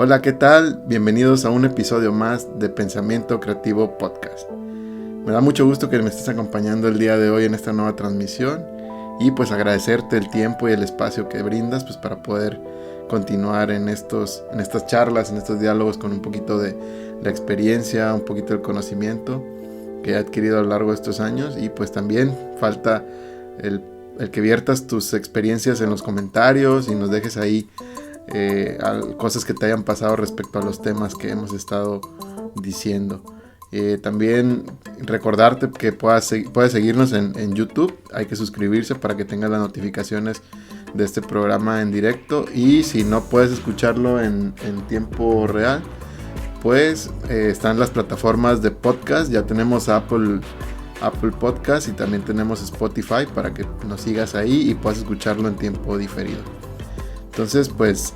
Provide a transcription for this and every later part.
Hola, ¿qué tal? Bienvenidos a un episodio más de Pensamiento Creativo Podcast. Me da mucho gusto que me estés acompañando el día de hoy en esta nueva transmisión y pues agradecerte el tiempo y el espacio que brindas pues para poder continuar en estas charlas, en estos diálogos con un poquito de la experiencia, un poquito del conocimiento que he adquirido a lo largo de estos años. Y pues también falta el que viertas tus experiencias en los comentarios y nos dejes ahí cosas que te hayan pasado respecto a los temas que hemos estado diciendo. También recordarte que puedes seguirnos en YouTube. Hay que suscribirse para que tengas las notificaciones de este programa en directo, y si no puedes escucharlo en tiempo real, pues están las plataformas de podcast. Ya tenemos Apple Podcast y también tenemos Spotify para que nos sigas ahí y puedas escucharlo en tiempo diferido. Entonces, pues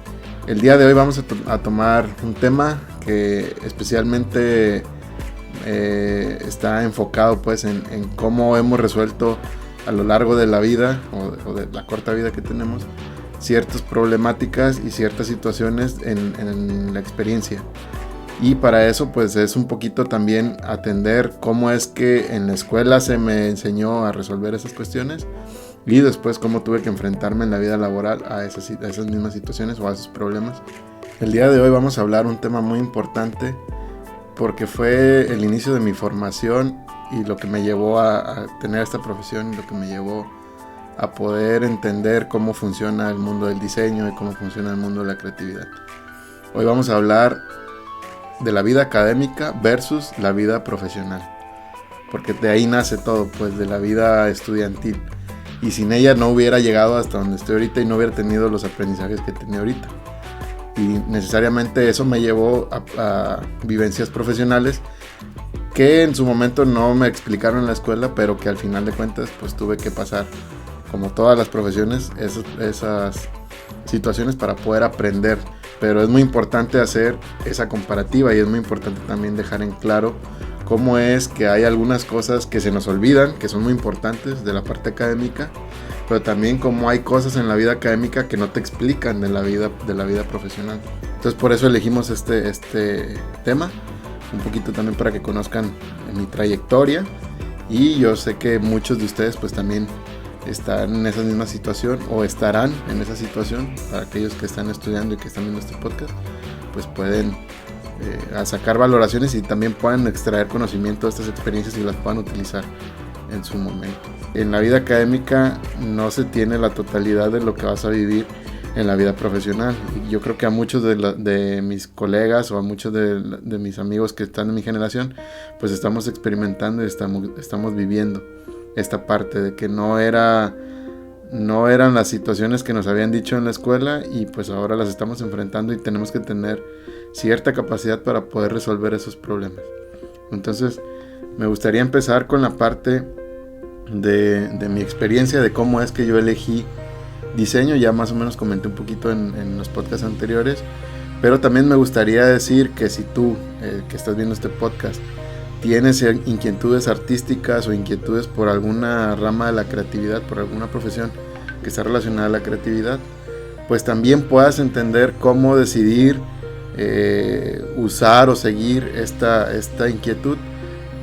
el día de hoy vamos a tomar un tema que especialmente está enfocado pues en cómo hemos resuelto a lo largo de la vida o de la corta vida que tenemos ciertas problemáticas y ciertas situaciones en la experiencia. Y para eso pues es un poquito también atender cómo es que en la escuela se me enseñó a resolver esas cuestiones, y después cómo tuve que enfrentarme en la vida laboral a esas mismas situaciones o a esos problemas. El día de hoy vamos a hablar un tema muy importante porque fue el inicio de mi formación y lo que me llevó a tener esta profesión, y lo que me llevó a poder entender cómo funciona el mundo del diseño y cómo funciona el mundo de la creatividad. Hoy vamos a hablar de la vida académica versus la vida profesional, porque de ahí nace todo, pues de la vida estudiantil. Y sin ella no hubiera llegado hasta donde estoy ahorita y no hubiera tenido los aprendizajes que tenía ahorita. Y necesariamente eso me llevó a vivencias profesionales que en su momento no me explicaron en la escuela, pero que al final de cuentas pues tuve que pasar, como todas las profesiones, esas situaciones para poder aprender. Pero es muy importante hacer esa comparativa, y es muy importante también dejar en claro cómo es que hay algunas cosas que se nos olvidan, que son muy importantes de la parte académica, pero también cómo hay cosas en la vida académica que no te explican de la vida profesional. Entonces por eso elegimos este tema, un poquito también para que conozcan mi trayectoria, y yo sé que muchos de ustedes pues también están en esa misma situación o estarán en esa situación. Para aquellos que están estudiando y que están viendo este podcast, pues pueden a sacar valoraciones y también puedan extraer conocimiento de estas experiencias y las puedan utilizar en su momento. En la vida académica no se tiene la totalidad de lo que vas a vivir en la vida profesional, y yo creo que a muchos de mis colegas o a muchos de mis amigos que están en mi generación pues estamos experimentando y estamos viviendo esta parte de que no eran las situaciones que nos habían dicho en la escuela, y pues ahora las estamos enfrentando y tenemos que tener cierta capacidad para poder resolver esos problemas. Entonces me gustaría empezar con la parte de mi experiencia, de cómo es que yo elegí diseño. Ya más o menos comenté un poquito en los podcasts anteriores, pero también me gustaría decir que si tú que estás viendo este podcast tienes inquietudes artísticas o inquietudes por alguna rama de la creatividad, por alguna profesión que está relacionada a la creatividad, pues también puedas entender cómo decidir usar o seguir esta inquietud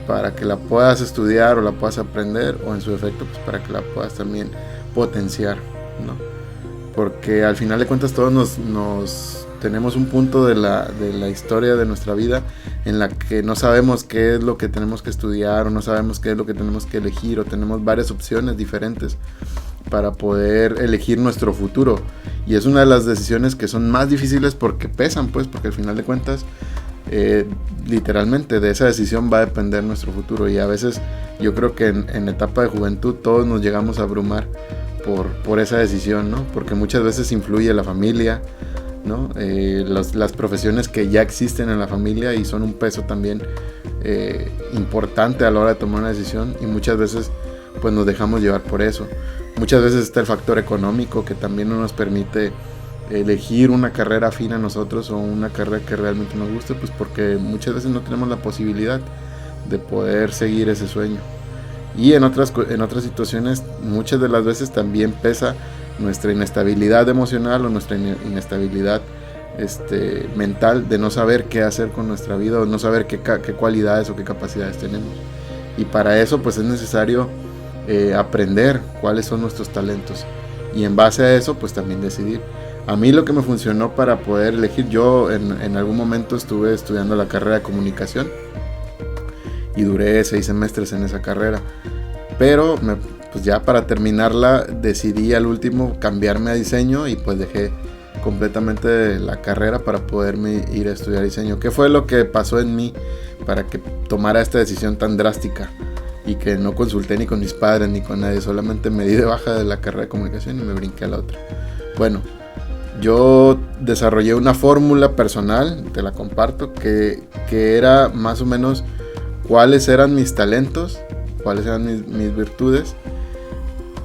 para que la puedas estudiar o la puedas aprender, o en su efecto pues para que la puedas también potenciar, ¿no? Porque al final de cuentas todos nos tenemos un punto de la historia de nuestra vida en la que no sabemos qué es lo que tenemos que estudiar, o no sabemos qué es lo que tenemos que elegir, o tenemos varias opciones diferentes para poder elegir nuestro futuro. Y es una de las decisiones que son más difíciles porque pesan, pues, porque al final de cuentas literalmente de esa decisión va a depender nuestro futuro. Y a veces yo creo que en etapa de juventud todos nos llegamos a abrumar por esa decisión, ¿no? Porque muchas veces influye la familia, ¿no? Las profesiones que ya existen en la familia y son un peso también importante a la hora de tomar una decisión, y muchas veces pues nos dejamos llevar por eso. Muchas veces está el factor económico, que también no nos permite elegir una carrera afín a nosotros o una carrera que realmente nos guste, pues porque muchas veces no tenemos la posibilidad de poder seguir ese sueño. Y en otras situaciones muchas de las veces también pesa nuestra inestabilidad emocional o nuestra inestabilidad mental de no saber qué hacer con nuestra vida, o no saber qué cualidades o qué capacidades tenemos. Y para eso pues es necesario aprender cuáles son nuestros talentos, y en base a eso pues también decidir. A mí lo que me funcionó para poder elegir, yo en algún momento estuve estudiando la carrera de comunicación y duré 6 semestres en esa carrera, pero pues ya para terminarla decidí al último cambiarme a diseño, y pues dejé completamente la carrera para poderme ir a estudiar diseño. ¿Qué fue lo que pasó en mí para que tomara esta decisión tan drástica y que no consulté ni con mis padres ni con nadie? Solamente me di de baja de la carrera de comunicación y me brinqué a la otra. Bueno, yo desarrollé una fórmula personal, te la comparto, que era más o menos cuáles eran mis talentos, cuáles eran mis virtudes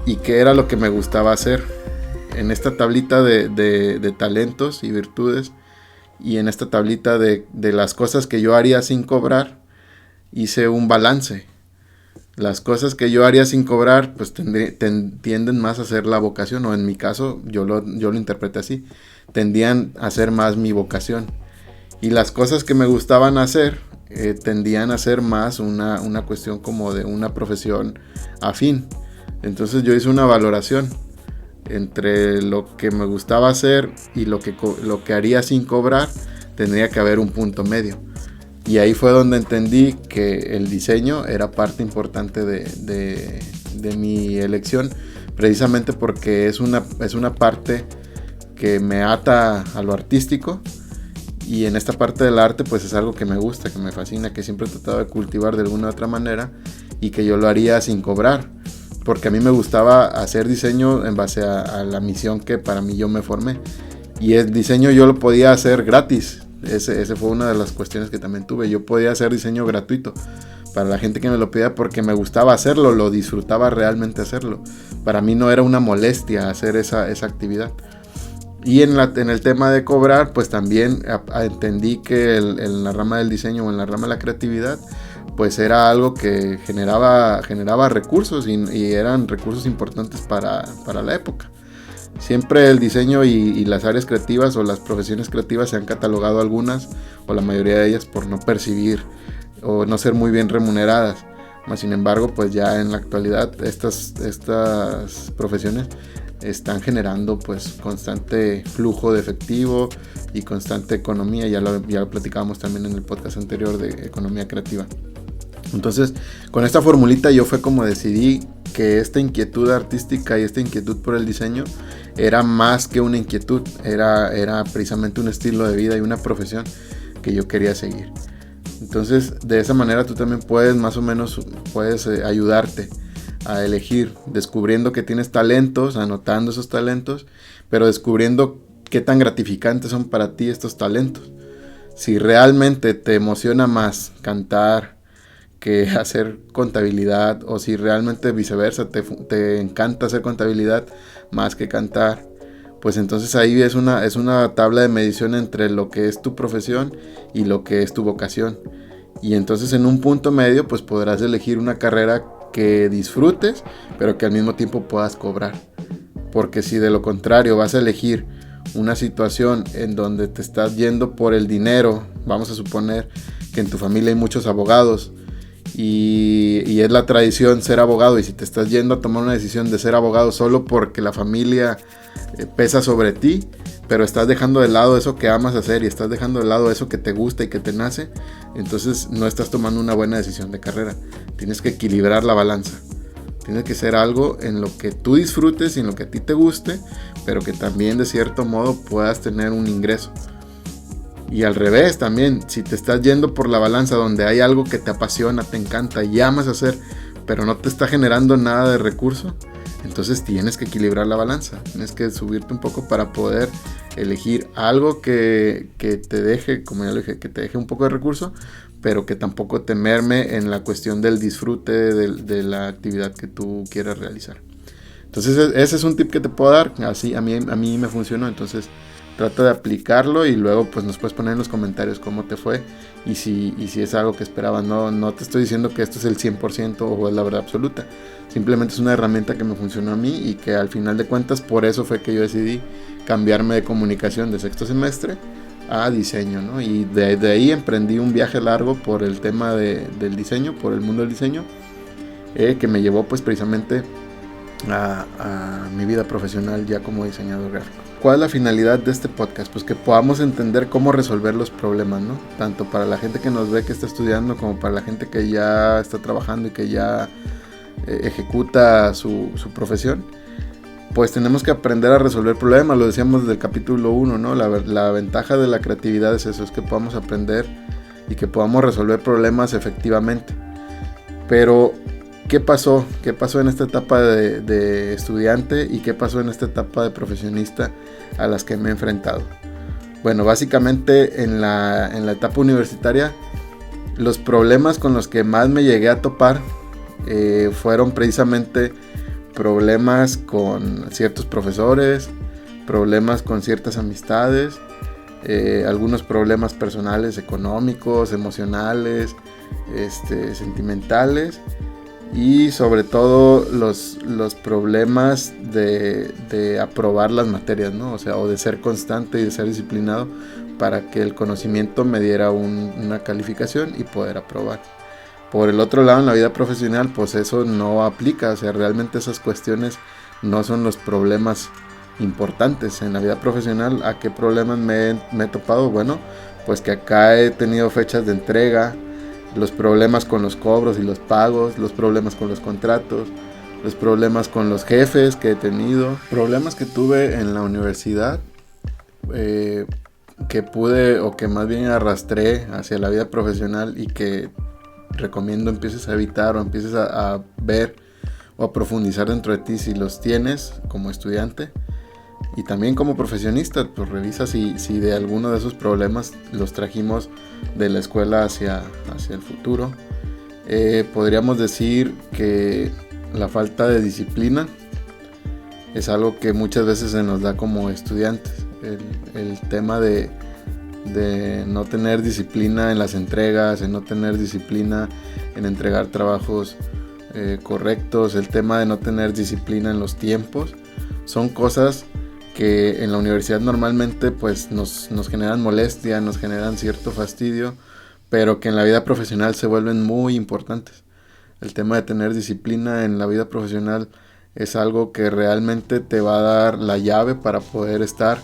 y qué era lo que me gustaba hacer. En esta tablita de talentos y virtudes, y en esta tablita de las cosas que yo haría sin cobrar, hice un balance. Las cosas que yo haría sin cobrar pues tienden más a ser la vocación, o en mi caso yo lo interpreté así, tendían a ser más mi vocación. Y las cosas que me gustaban hacer tendían a ser más una cuestión como de una profesión afín. Entonces yo hice una valoración entre lo que me gustaba hacer y lo que haría sin cobrar. Tendría que haber un punto medio. Y ahí fue donde entendí que el diseño era parte importante de mi elección, precisamente porque es una parte que me ata a lo artístico, y en esta parte del arte pues es algo que me gusta, que me fascina, que siempre he tratado de cultivar de alguna u otra manera, y que yo lo haría sin cobrar, porque a mí me gustaba hacer diseño en base a la misión que para mí yo me formé, y el diseño yo lo podía hacer gratis. Ese fue una de las cuestiones que también tuve. Yo podía hacer diseño gratuito para la gente que me lo pedía, porque me gustaba hacerlo, lo disfrutaba realmente hacerlo. Para mí no era una molestia hacer esa actividad. Y en el tema de cobrar, pues también entendí que en la rama del diseño o en la rama de la creatividad, pues era algo que generaba recursos, y eran recursos importantes para la época. Siempre el diseño y las áreas creativas o las profesiones creativas se han catalogado, algunas o la mayoría de ellas, por no percibir o no ser muy bien remuneradas. Sin embargo, pues ya en la actualidad estas profesiones están generando pues constante flujo de efectivo y constante economía. Ya lo platicábamos también en el podcast anterior de economía creativa. Entonces, con esta formulita yo fue como decidí que esta inquietud artística y esta inquietud por el diseño era más que una inquietud, era precisamente un estilo de vida y una profesión que yo quería seguir. Entonces, de esa manera tú también puedes ayudarte a elegir, descubriendo que tienes talentos, anotando esos talentos, pero descubriendo qué tan gratificantes son para ti estos talentos. Si realmente te emociona más cantar que hacer contabilidad, o si realmente viceversa, te encanta hacer contabilidad más que cantar, pues entonces ahí es una tabla de medición entre lo que es tu profesión y lo que es tu vocación. Y entonces en un punto medio pues podrás elegir una carrera que disfrutes, pero que al mismo tiempo puedas cobrar. Porque si de lo contrario vas a elegir una situación en donde te estás yendo por el dinero, vamos a suponer que en tu familia hay muchos abogados, y es la tradición ser abogado, y si te estás yendo a tomar una decisión de ser abogado solo porque la familia pesa sobre ti, pero estás dejando de lado eso que amas hacer y estás dejando de lado eso que te gusta y que te nace, entonces no estás tomando una buena decisión de carrera. Tienes que equilibrar la balanza. Tiene que ser algo en lo que tú disfrutes y en lo que a ti te guste, pero que también de cierto modo puedas tener un ingreso. Y al revés también, si te estás yendo por la balanza donde hay algo que te apasiona, te encanta y amas hacer, pero no te está generando nada de recurso, entonces tienes que equilibrar la balanza. Tienes que subirte un poco para poder elegir algo que te deje, como ya lo dije, que te deje un poco de recurso, pero que tampoco te merme en la cuestión del disfrute de la actividad que tú quieras realizar. Entonces ese es un tip que te puedo dar. Así a mí me funcionó. Entonces trata de aplicarlo y luego pues nos puedes poner en los comentarios cómo te fue y si es algo que esperabas. No te estoy diciendo que esto es el 100% o es la verdad absoluta. Simplemente es una herramienta que me funcionó a mí y que al final de cuentas por eso fue que yo decidí cambiarme de comunicación de sexto semestre a diseño, ¿no? Y de ahí emprendí un viaje largo por el tema del diseño, por el mundo del diseño, que me llevó pues precisamente a mi vida profesional ya como diseñador gráfico. ¿Cuál es la finalidad de este podcast? Pues que podamos entender cómo resolver los problemas, ¿no? Tanto para la gente que nos ve que está estudiando, como para la gente que ya está trabajando y que ya ejecuta su profesión. Pues tenemos que aprender a resolver problemas, lo decíamos desde el capítulo 1, ¿no? La ventaja de la creatividad es eso, es que podamos aprender y que podamos resolver problemas efectivamente. Pero ¿qué pasó? ¿Qué pasó en esta etapa de estudiante y qué pasó en esta etapa de profesionista a las que me he enfrentado? Bueno, básicamente en la etapa universitaria, los problemas con los que más me llegué a topar fueron precisamente problemas con ciertos profesores, problemas con ciertas amistades, algunos problemas personales, económicos, emocionales, sentimentales, y sobre todo los problemas de aprobar las materias, ¿no? O sea, o de ser constante y de ser disciplinado para que el conocimiento me diera una calificación y poder aprobar. Por el otro lado, en la vida profesional, pues eso no aplica, o sea, realmente esas cuestiones no son los problemas importantes. En la vida profesional, ¿a qué problemas me he topado? Bueno, pues que acá he tenido fechas de entrega, los problemas con los cobros y los pagos, los problemas con los contratos, los problemas con los jefes que he tenido, problemas que tuve en la universidad, que pude o que más bien arrastré hacia la vida profesional y que recomiendo empieces a evitar o empieces a ver o a profundizar dentro de ti si los tienes como estudiante y también como profesionista. Pues revisa si de alguno de esos problemas los trajimos de la escuela hacia el futuro. Podríamos decir que la falta de disciplina es algo que muchas veces se nos da como estudiantes, el tema de no tener disciplina en las entregas, en no tener disciplina en entregar trabajos correctos, el tema de no tener disciplina en los tiempos, son cosas que en la universidad normalmente pues nos generan molestia, nos generan cierto fastidio, pero que en la vida profesional se vuelven muy importantes. El tema de tener disciplina en la vida profesional es algo que realmente te va a dar la llave para poder estar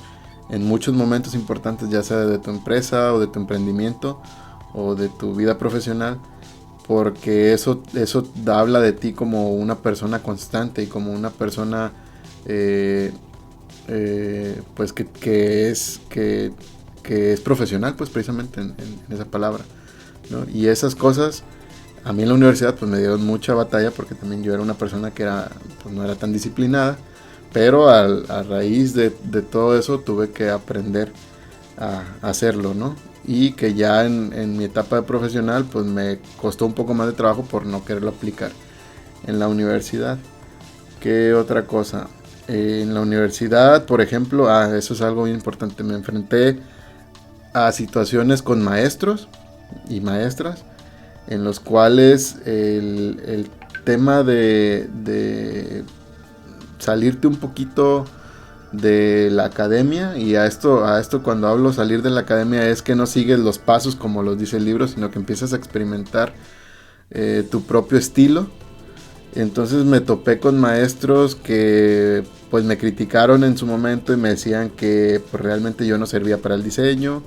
en muchos momentos importantes, ya sea de tu empresa o de tu emprendimiento o de tu vida profesional, porque eso habla de ti como una persona constante y como una persona pues que es profesional, pues precisamente en esa palabra, ¿no? Y esas cosas a mí en la universidad pues me dieron mucha batalla, porque también yo era una persona que pues no era tan disciplinada. Pero a raíz de todo eso tuve que aprender a hacerlo, ¿no? Y que ya en mi etapa de profesional pues me costó un poco más de trabajo por no quererlo aplicar en la universidad. ¿Qué otra cosa? En la universidad, por ejemplo, eso es algo bien importante. Me enfrenté a situaciones con maestros y maestras en los cuales el tema de salirte un poquito de la academia, y a esto cuando hablo salir de la academia es que no sigues los pasos como los dice el libro, sino que empiezas a experimentar tu propio estilo. Entonces me topé con maestros que pues me criticaron en su momento y me decían que pues, realmente yo no servía para el diseño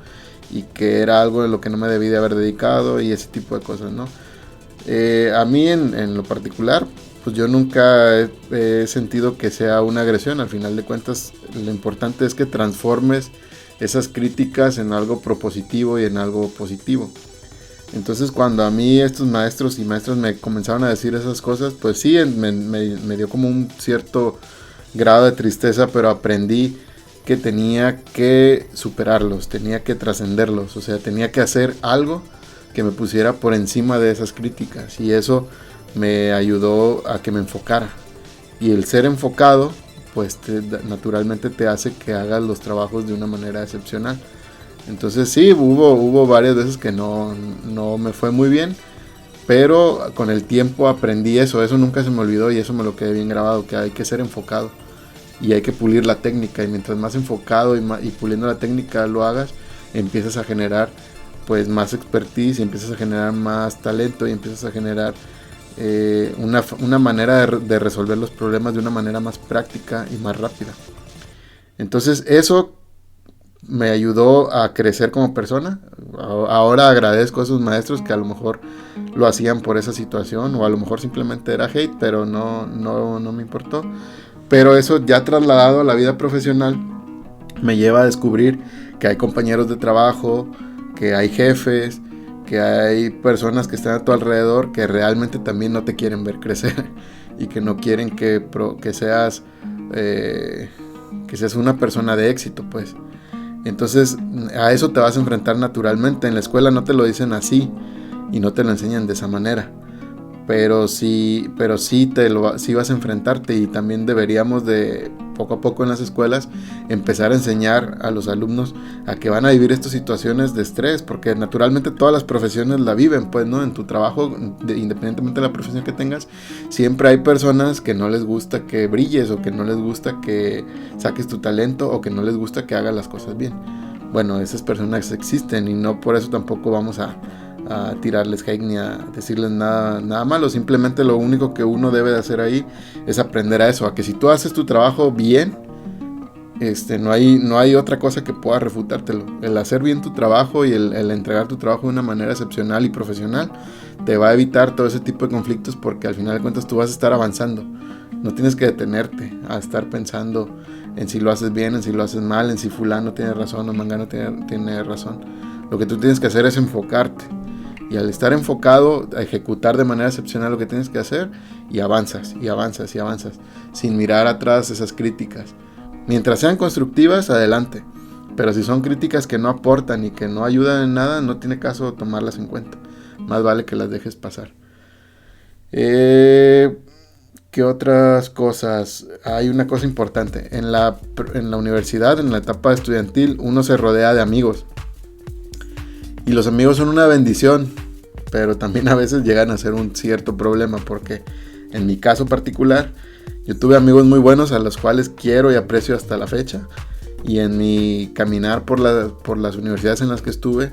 y que era algo de lo que no me debí de haber dedicado y ese tipo de cosas, ¿no? A mí en lo particular, pues yo nunca he sentido que sea una agresión. Al final de cuentas, lo importante es que transformes esas críticas en algo propositivo y en algo positivo. Entonces cuando a mí estos maestros y maestras me comenzaron a decir esas cosas, pues sí, me dio como un cierto grado de tristeza, pero aprendí que tenía que superarlos, tenía que trascenderlos, o sea, tenía que hacer algo que me pusiera por encima de esas críticas, y eso me ayudó a que me enfocara. Y el ser enfocado, pues naturalmente te hace que hagas los trabajos de una manera excepcional. Entonces sí, hubo varias veces que no me fue muy bien, pero con el tiempo aprendí eso nunca se me olvidó y eso me lo quedé bien grabado, que hay que ser enfocado y hay que pulir la técnica, y mientras más enfocado y puliendo la técnica lo hagas, empiezas a generar pues más expertise, y empiezas a generar más talento, y empiezas a generar una manera de resolver los problemas de una manera más práctica y más rápida. Entonces eso me ayudó a crecer como persona. Ahora agradezco a esos maestros que a lo mejor lo hacían por esa situación, o a lo mejor simplemente era hate, pero no me importó. Pero eso ya trasladado a la vida profesional me lleva a descubrir que hay compañeros de trabajo, que hay jefes, que hay personas que están a tu alrededor que realmente también no te quieren ver crecer y que no quieren que seas una persona de éxito, pues. Entonces a eso te vas a enfrentar naturalmente. En la escuela no te lo dicen así y no te lo enseñan de esa manera, pero sí vas a enfrentarte. Y también deberíamos de poco a poco en las escuelas empezar a enseñar a los alumnos a que van a vivir estas situaciones de estrés, porque naturalmente todas las profesiones la viven, pues, ¿no? En tu trabajo, independientemente de la profesión que tengas, siempre hay personas que no les gusta que brilles, o que no les gusta que saques tu talento, o que no les gusta que hagas las cosas bien. Bueno, esas personas existen, y no por eso tampoco vamos a tirarles hate ni a decirles nada malo. Simplemente lo único que uno debe de hacer ahí es aprender a eso, a que si tú haces tu trabajo bien, no hay otra cosa que pueda refutártelo. El hacer bien tu trabajo y el entregar tu trabajo de una manera excepcional y profesional te va a evitar todo ese tipo de conflictos, porque al final de cuentas tú vas a estar avanzando. No tienes que detenerte a estar pensando en si lo haces bien, en si lo haces mal, en si fulano tiene razón o mangano tiene razón. Lo que tú tienes que hacer es enfocarte. Y al estar enfocado, a ejecutar de manera excepcional lo que tienes que hacer, y avanzas, y avanzas, y avanzas, sin mirar atrás esas críticas. Mientras sean constructivas, adelante. Pero si son críticas que no aportan y que no ayudan en nada, no tiene caso tomarlas en cuenta. Más vale que las dejes pasar. ¿Qué otras cosas? Hay una cosa importante. En la universidad, en la etapa estudiantil, uno se rodea de amigos. Y los amigos son una bendición, pero también a veces llegan a ser un cierto problema, porque en mi caso particular, yo tuve amigos muy buenos a los cuales quiero y aprecio hasta la fecha. Y en mi caminar por las universidades en las que estuve,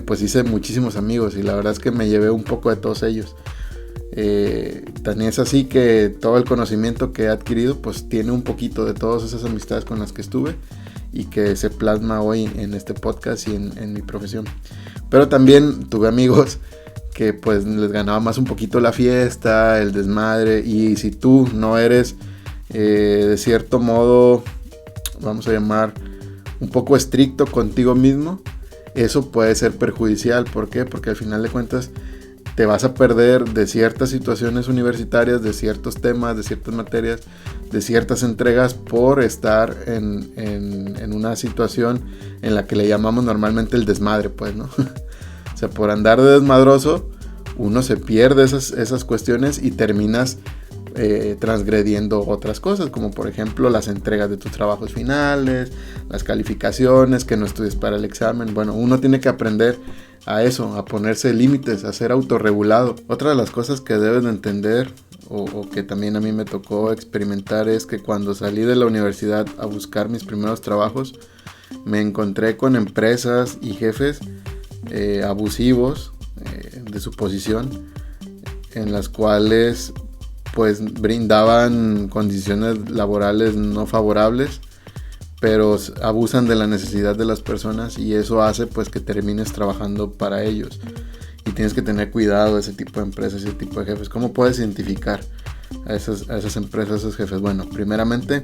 pues hice muchísimos amigos, y la verdad es que me llevé un poco de todos ellos. También es así que todo el conocimiento que he adquirido pues tiene un poquito de todas esas amistades con las que estuve, y que se plasma hoy en este podcast y en mi profesión. Pero también tuve amigos que pues les ganaba más un poquito la fiesta, el desmadre, y si tú no eres de cierto modo, vamos a llamar, un poco estricto contigo mismo, eso puede ser perjudicial. ¿Por qué? Porque al final de cuentas te vas a perder de ciertas situaciones universitarias, de ciertos temas, de ciertas materias, de ciertas entregas, por estar en una situación en la que le llamamos normalmente el desmadre, pues, ¿no? O sea, por andar de desmadroso, uno se pierde esas cuestiones y terminas transgrediendo otras cosas, como por ejemplo las entregas de tus trabajos finales, las calificaciones, que no estudies para el examen. Bueno, uno tiene que aprender a eso, a ponerse límites, a ser autorregulado. Otra de las cosas que debes de entender, o que también a mí me tocó experimentar, es que cuando salí de la universidad a buscar mis primeros trabajos, me encontré con empresas y jefes abusivos de su posición, en las cuales pues brindaban condiciones laborales no favorables, pero abusan de la necesidad de las personas, y eso hace pues que termines trabajando para ellos. Y tienes que tener cuidado de ese tipo de empresas y ese tipo de jefes. ¿Cómo puedes identificar a esas empresas, a esos jefes? Bueno, primeramente,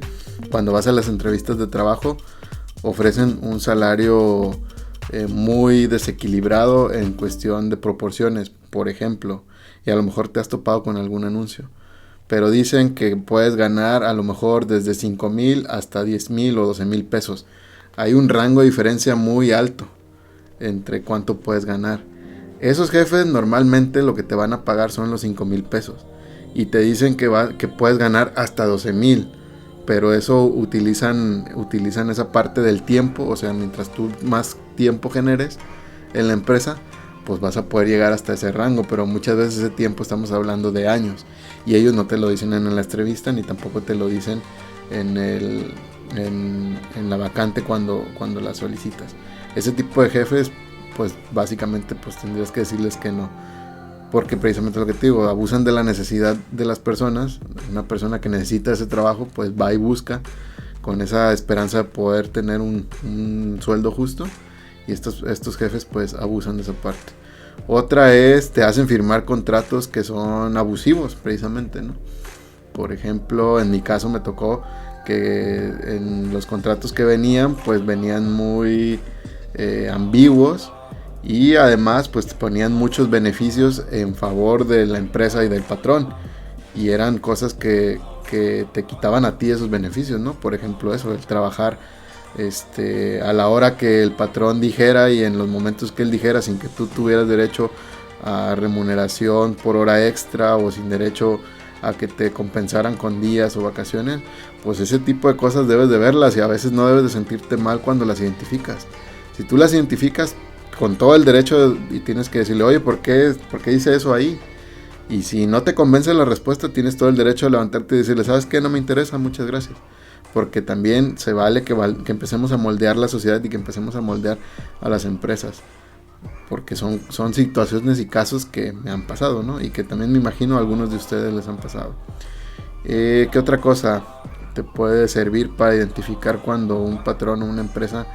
cuando vas a las entrevistas de trabajo, ofrecen un salario muy desequilibrado en cuestión de proporciones, por ejemplo, y a lo mejor te has topado con algún anuncio, pero dicen que puedes ganar a lo mejor desde 5,000 hasta 10,000 o 12,000 pesos. Hay un rango de diferencia muy alto entre cuánto puedes ganar. Esos jefes normalmente lo que te van a pagar son los 5,000 pesos, y te dicen que puedes ganar hasta 12,000, pero eso utilizan esa parte del tiempo. O sea, mientras tú más tiempo generes en la empresa, pues vas a poder llegar hasta ese rango, pero muchas veces ese tiempo estamos hablando de años, y ellos no te lo dicen en la entrevista, ni tampoco te lo dicen en en la vacante cuando la solicitas. Ese tipo de jefes, pues básicamente pues tendrías que decirles que no, porque precisamente lo que te digo, abusan de la necesidad de las personas. Una persona que necesita ese trabajo pues va y busca con esa esperanza de poder tener un sueldo justo, y estos jefes pues abusan de esa parte. Otra es, te hacen firmar contratos que son abusivos precisamente, ¿no? Por ejemplo, en mi caso me tocó que en los contratos que venían, pues venían muy ambiguos, y además pues ponían muchos beneficios en favor de la empresa y del patrón, y eran cosas que te quitaban a ti esos beneficios, ¿no? Por ejemplo, eso, el trabajar a la hora que el patrón dijera y en los momentos que él dijera, sin que tú tuvieras derecho a remuneración por hora extra, o sin derecho a que te compensaran con días o vacaciones. Pues ese tipo de cosas debes de verlas, y a veces no debes de sentirte mal cuando las identificas. Si tú las identificas con todo el derecho, y tienes que decirle, oye, ¿por qué dice eso ahí? Y si no te convence la respuesta, tienes todo el derecho de levantarte y decirle, ¿sabes qué? No me interesa, muchas gracias. Porque también se vale que empecemos a moldear la sociedad, y que empecemos a moldear a las empresas. Porque son situaciones y casos que me han pasado, ¿no? Y que también me imagino a algunos de ustedes les han pasado. ¿Qué otra cosa te puede servir para identificar cuando un patrón o una empresa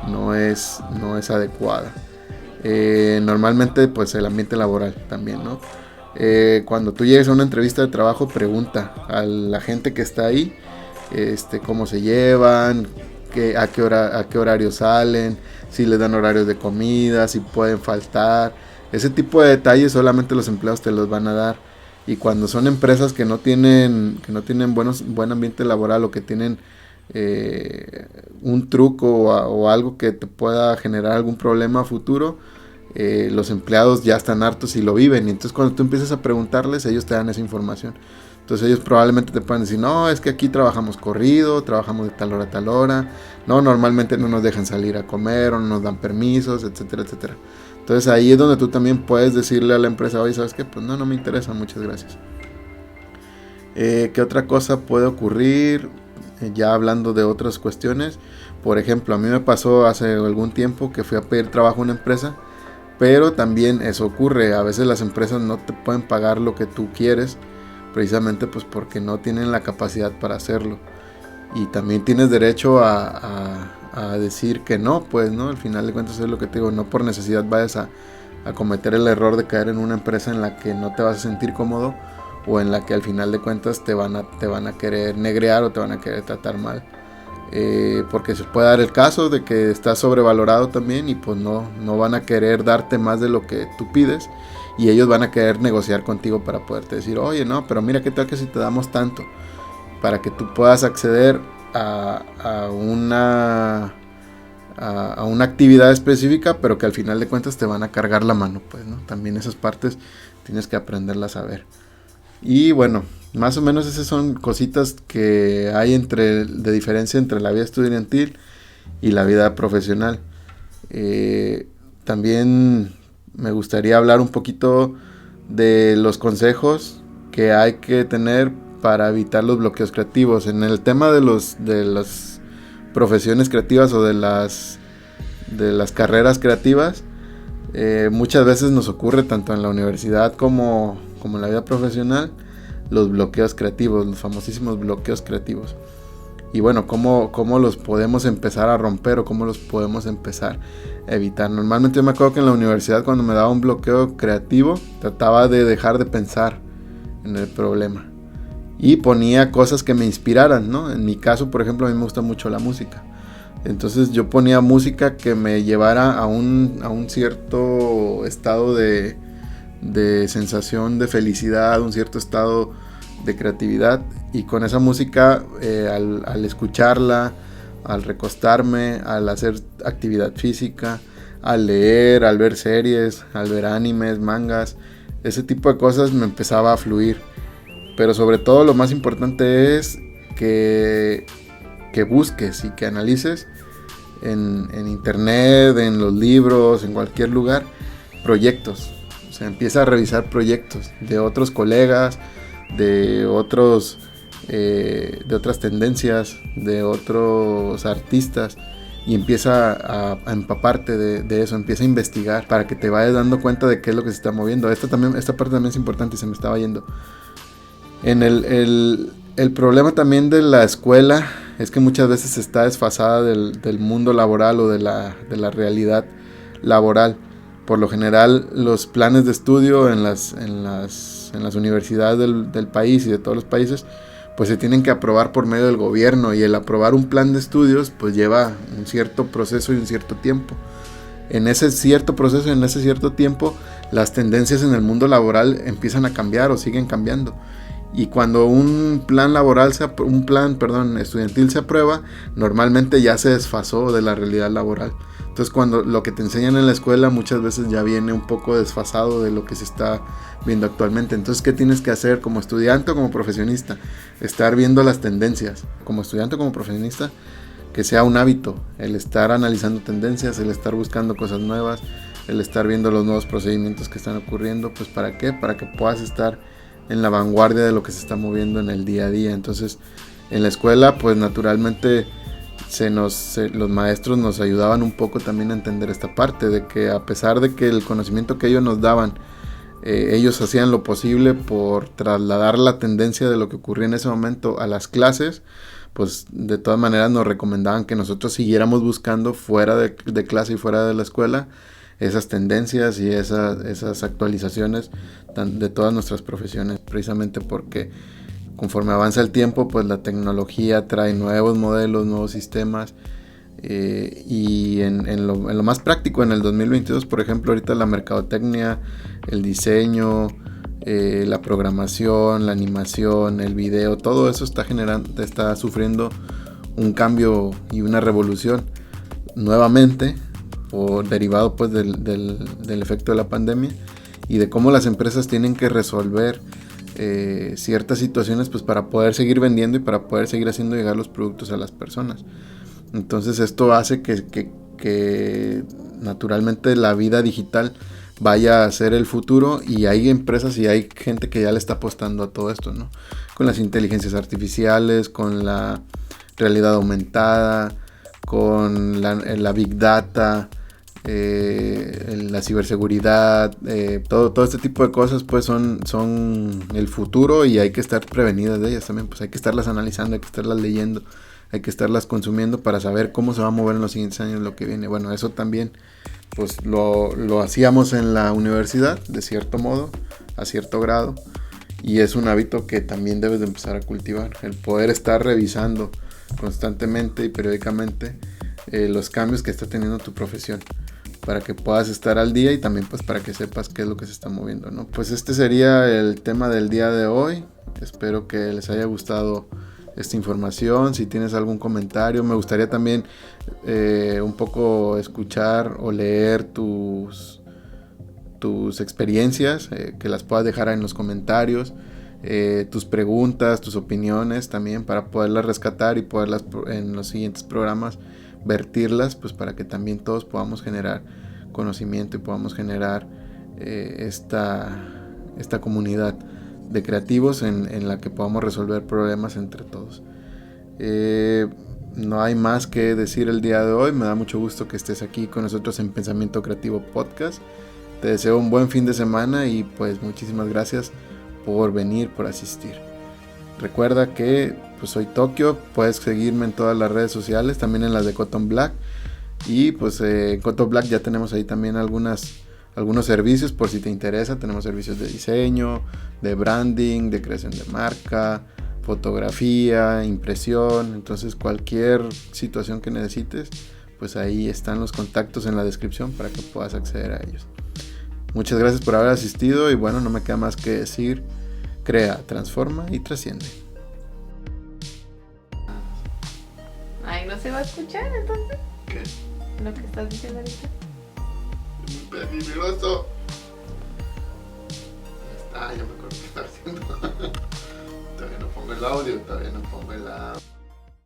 no es adecuada? Normalmente pues el ambiente laboral también, ¿no? Cuando tú llegues a una entrevista de trabajo, pregunta a la gente que está ahí cómo se llevan, a qué horario salen, si les dan horarios de comida, si pueden faltar. Ese tipo de detalles solamente los empleados te los van a dar. Y cuando son empresas que no tienen buen ambiente laboral, o que tienen un truco o algo que te pueda generar algún problema a futuro, los empleados ya están hartos y lo viven. Y entonces cuando tú empiezas a preguntarles, ellos te dan esa información. Entonces ellos probablemente te pueden decir, no, es que aquí trabajamos corrido, trabajamos de tal hora a tal hora, no, normalmente no nos dejan salir a comer, o no nos dan permisos, etcétera, etcétera. Entonces ahí es donde tú también puedes decirle a la empresa, oye, ¿sabes qué? Pues no me interesa, muchas gracias. ¿Qué otra cosa puede ocurrir? Ya hablando de otras cuestiones, por ejemplo, a mí me pasó hace algún tiempo que fui a pedir trabajo a una empresa, pero también eso ocurre, a veces las empresas no te pueden pagar lo que tú quieres, precisamente pues porque no tienen la capacidad para hacerlo. Y también tienes derecho a decir que no, pues, ¿no? Al final de cuentas es lo que te digo, no por necesidad vayas a cometer el error de caer en una empresa en la que no te vas a sentir cómodo, o en la que al final de cuentas te van a querer negrear o te van a querer tratar mal. Porque se puede dar el caso de que estás sobrevalorado también, y pues no van a querer darte más de lo que tú pides, y ellos van a querer negociar contigo para poderte decir, oye, no, pero mira, qué tal que si te damos tanto, para que tú puedas acceder a una actividad específica, pero que al final de cuentas te van a cargar la mano, pues, ¿no? También esas partes tienes que aprenderlas a ver. Y bueno, más o menos esas son cositas que hay de diferencia entre la vida estudiantil y la vida profesional. También me gustaría hablar un poquito de los consejos que hay que tener para evitar los bloqueos creativos. En el tema de las profesiones creativas, o de las carreras creativas, muchas veces nos ocurre tanto en la universidad como en la vida profesional, los bloqueos creativos, los famosísimos bloqueos creativos. Y bueno, ¿cómo los podemos empezar a romper, o cómo los podemos empezar a evitar? Normalmente yo me acuerdo que en la universidad, cuando me daba un bloqueo creativo, trataba de dejar de pensar en el problema y ponía cosas que me inspiraran, ¿no? En mi caso, por ejemplo, a mí me gusta mucho la música. Entonces yo ponía música que me llevara a un cierto estado de sensación de felicidad, un cierto estado de creatividad, y con esa música, al escucharla, al recostarme, al hacer actividad física, al leer, al ver series, al ver animes, mangas, ese tipo de cosas me empezaba a fluir. Pero sobre todo lo más importante es que busques y que analices en internet, en los libros, en cualquier lugar, proyectos. O sea, empieza a revisar proyectos de otros colegas, de otros de otras tendencias, de otros artistas, y empieza a empaparte de eso, empieza a investigar para que te vayas dando cuenta de qué es lo que se está moviendo. Esta parte también es importante y se me estaba yendo. El problema también de la escuela es que muchas veces está desfasada del mundo laboral o de la realidad laboral. Por lo general, los planes de estudio en las universidades del país y de todos los países, pues se tienen que aprobar por medio del gobierno, y el aprobar un plan de estudios pues lleva un cierto proceso y un cierto tiempo. En ese cierto proceso y en ese cierto tiempo, las tendencias en el mundo laboral empiezan a cambiar o siguen cambiando. Y cuando un plan estudiantil se aprueba, normalmente ya se desfasó de la realidad laboral. Entonces, cuando lo que te enseñan en la escuela muchas veces ya viene un poco desfasado de lo que se está viendo actualmente. Entonces, ¿qué tienes que hacer como estudiante o como profesionista? Estar viendo las tendencias. Como estudiante o como profesionista, que sea un hábito el estar analizando tendencias, el estar buscando cosas nuevas, el estar viendo los nuevos procedimientos que están ocurriendo. Pues ¿para qué? Para que puedas estar en la vanguardia de lo que se está moviendo en el día a día. Entonces, en la escuela, pues naturalmente los maestros nos ayudaban un poco también a entender esta parte, de que a pesar de que el conocimiento que ellos nos daban, ellos hacían lo posible por trasladar la tendencia de lo que ocurría en ese momento a las clases, pues de todas maneras nos recomendaban que nosotros siguiéramos buscando fuera de clase y fuera de la escuela esas tendencias y esas actualizaciones de todas nuestras profesiones, precisamente porque conforme avanza el tiempo, pues la tecnología trae nuevos modelos, nuevos sistemas, y en lo más práctico, en el 2022, por ejemplo, ahorita la mercadotecnia, el diseño, la programación, la animación, el video, todo eso está sufriendo un cambio y una revolución nuevamente, derivado pues del efecto de la pandemia, y de cómo las empresas tienen que resolver ciertas situaciones pues para poder seguir vendiendo y para poder seguir haciendo llegar los productos a las personas. Entonces esto hace que naturalmente la vida digital vaya a ser el futuro, y hay empresas y hay gente que ya le está apostando a todo esto, ¿no? Con las inteligencias artificiales, con la realidad aumentada, con la Big Data, la ciberseguridad, todo este tipo de cosas pues son el futuro, y hay que estar prevenidas de ellas también. Pues hay que estarlas analizando, hay que estarlas leyendo, hay que estarlas consumiendo para saber cómo se va a mover en los siguientes años lo que viene. Bueno, eso también pues lo hacíamos en la universidad, de cierto modo, a cierto grado, y es un hábito que también debes de empezar a cultivar, el poder estar revisando constantemente y periódicamente los cambios que está teniendo tu profesión, para que puedas estar al día y también pues para que sepas qué es lo que se está moviendo, ¿no? Pues este sería el tema del día de hoy. Espero que les haya gustado esta información. Si tienes algún comentario, me gustaría también un poco escuchar o leer tus experiencias, que las puedas dejar en los comentarios, tus preguntas, tus opiniones también, para poderlas rescatar y poderlas en los siguientes programas vertirlas, pues para que también todos podamos generar conocimiento y podamos generar esta comunidad de creativos en la que podamos resolver problemas entre todos. No hay más que decir el día de hoy. Me da mucho gusto que estés aquí con nosotros en Pensamiento Creativo Podcast. Te deseo un buen fin de semana y pues muchísimas gracias por venir, por asistir. Recuerda que pues soy Tokio, puedes seguirme en todas las redes sociales, también en las de Cotton Black, y pues en Cotton Black ya tenemos ahí también algunos servicios por si te interesa. Tenemos servicios de diseño, de branding, de creación de marca, fotografía, impresión. Entonces cualquier situación que necesites, pues ahí están los contactos en la descripción para que puedas acceder a ellos. Muchas gracias por haber asistido y bueno, no me queda más que decir: crea, transforma y trasciende. Ay, ¿no se va a escuchar entonces? ¿Qué? Lo que estás diciendo ahorita. Es muy peligroso. Ya está, ya me acuerdo qué estaba haciendo. Todavía no pongo el audio,